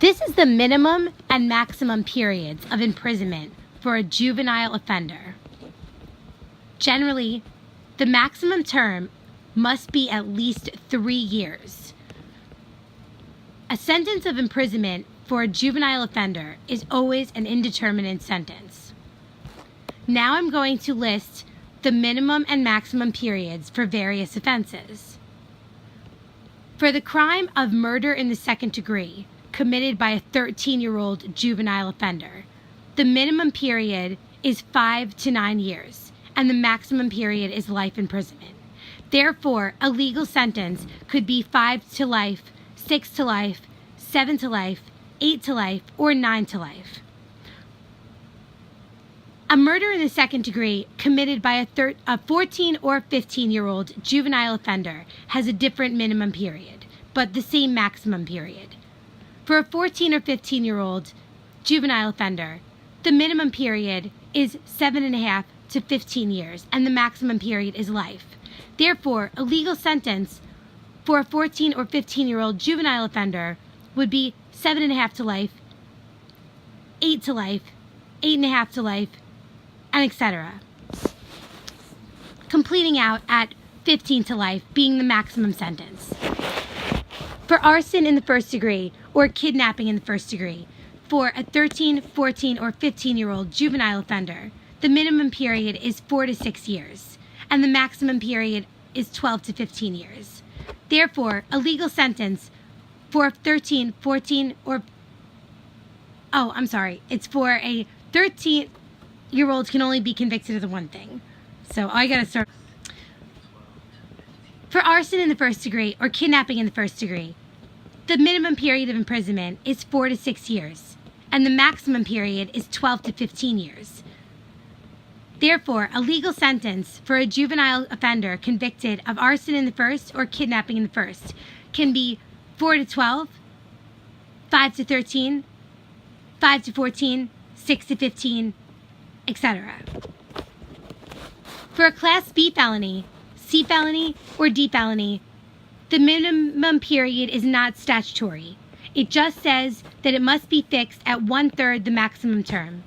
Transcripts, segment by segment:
This is the minimum and maximum periods of imprisonment for a juvenile offender. Generally, the maximum term must be at least 3 years. A sentence of imprisonment for a juvenile offender is always an indeterminate sentence. Now I'm going to list the minimum and maximum periods for various offenses. For the crime of murder in the second degree, committed by a 13-year-old juvenile offender, the minimum period is 5 to 9 years, and the maximum period is life imprisonment. Therefore, a legal sentence could be 5 to life, 6 to life, 7 to life, 8 to life, or 9 to life. A murder in the second degree committed by a 14 or 15-year-old juvenile offender has a different minimum period, but the same maximum period. For a 14 or 15-year-old juvenile offender, the minimum period is 7.5 to 15 years, and the maximum period is life. Therefore, a legal sentence for a 14 or 15-year-old juvenile offender would be 7.5 to life, 8 to life, 8.5 to life, and etc. Completing out at 15 to life being the maximum sentence. For arson in the first degree or kidnapping in the first degree, for a 13, 14, or 15-year-old juvenile offender, the minimum period is 4 to 6 years, and the maximum period is 12 to 15 years. Therefore, a legal sentence for a 13, 14, or... it's for a 13-year-old can only be convicted of the one thing. So I gotta start. For arson in the first degree or kidnapping in the first degree, the minimum period of imprisonment is 4 to 6 years, and the maximum period is 12 to 15 years. Therefore, a legal sentence for a juvenile offender convicted of arson in the first or kidnapping in the first can be 4 to 12, 5 to 13, 5 to 14, 6 to 15, etc. For a Class B felony, C felony, or D felony, the minimum period is not statutory. It just says that it must be fixed at 1/3 the maximum term.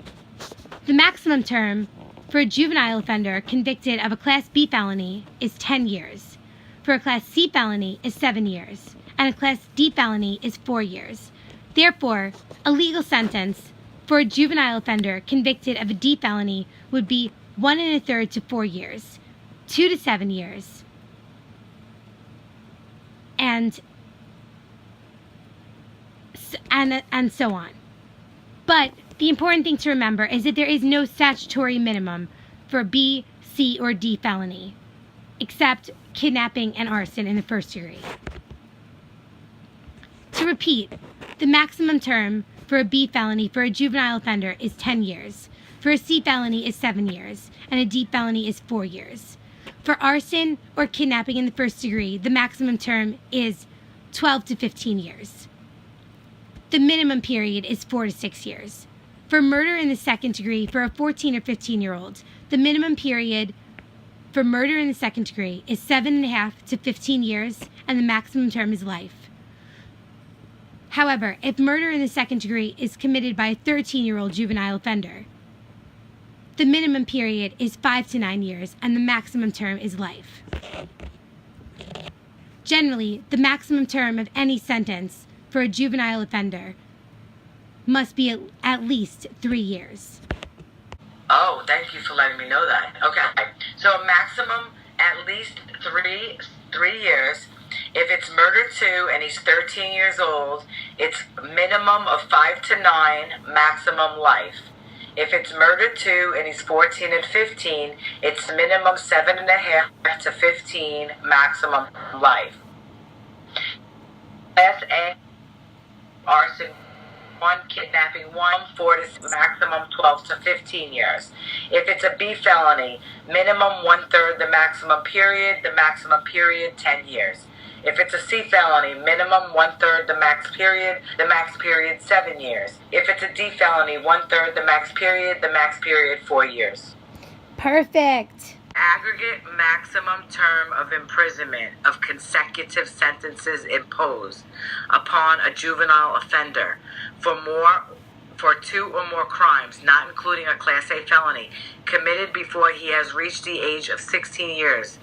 The maximum term for a juvenile offender convicted of a Class B felony is 10 years. For a Class C felony is 7 years, and a Class D felony is 4 years. Therefore, a legal sentence for a juvenile offender convicted of a D felony would be 1 1/3 to 4 years, 2 to 7 years, and so on. But the important thing to remember is that there is no statutory minimum for a B, C, or D felony, except kidnapping and arson in the first degree. To repeat, the maximum term for a B felony for a juvenile offender is 10 years. For a C felony is 7 years, and a D felony is 4 years. For arson or kidnapping in the first degree, the maximum term is 12 to 15 years. The minimum period is 4 to 6 years. For murder in the second degree for a 14 or 15-year-old, the minimum period for murder in the second degree is 7.5 to 15 years, and the maximum term is life. However, if murder in the second degree is committed by a 13-year-old juvenile offender, the minimum period is 5 to 9 years, and the maximum term is life. Generally, the maximum term of any sentence for a juvenile offender must be at least 3 years. Oh, thank you for letting me know that. Okay, so a maximum at least three years. If it's murder 2 and he's 13 years old, it's minimum of 5 to 9, maximum life. If it's murder 2 and he's 14 and 15, it's minimum 7.5 to 15, maximum life. Class A, arson 1, kidnapping 1, 4 to maximum 12 to 15 years. If it's a B felony, minimum 1/3 the maximum period 10 years. If it's a C felony, minimum 1/3 the max period 7 years. If it's a D felony, 1/3 the max period 4 years. Perfect. aggregate maximum term of imprisonment of consecutive sentences imposed upon a juvenile offender for 2 or more crimes, not including a Class A felony, committed before he has reached the age of 16 years,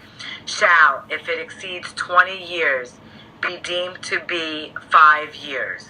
shall, if it exceeds 20 years, be deemed to be 5 years.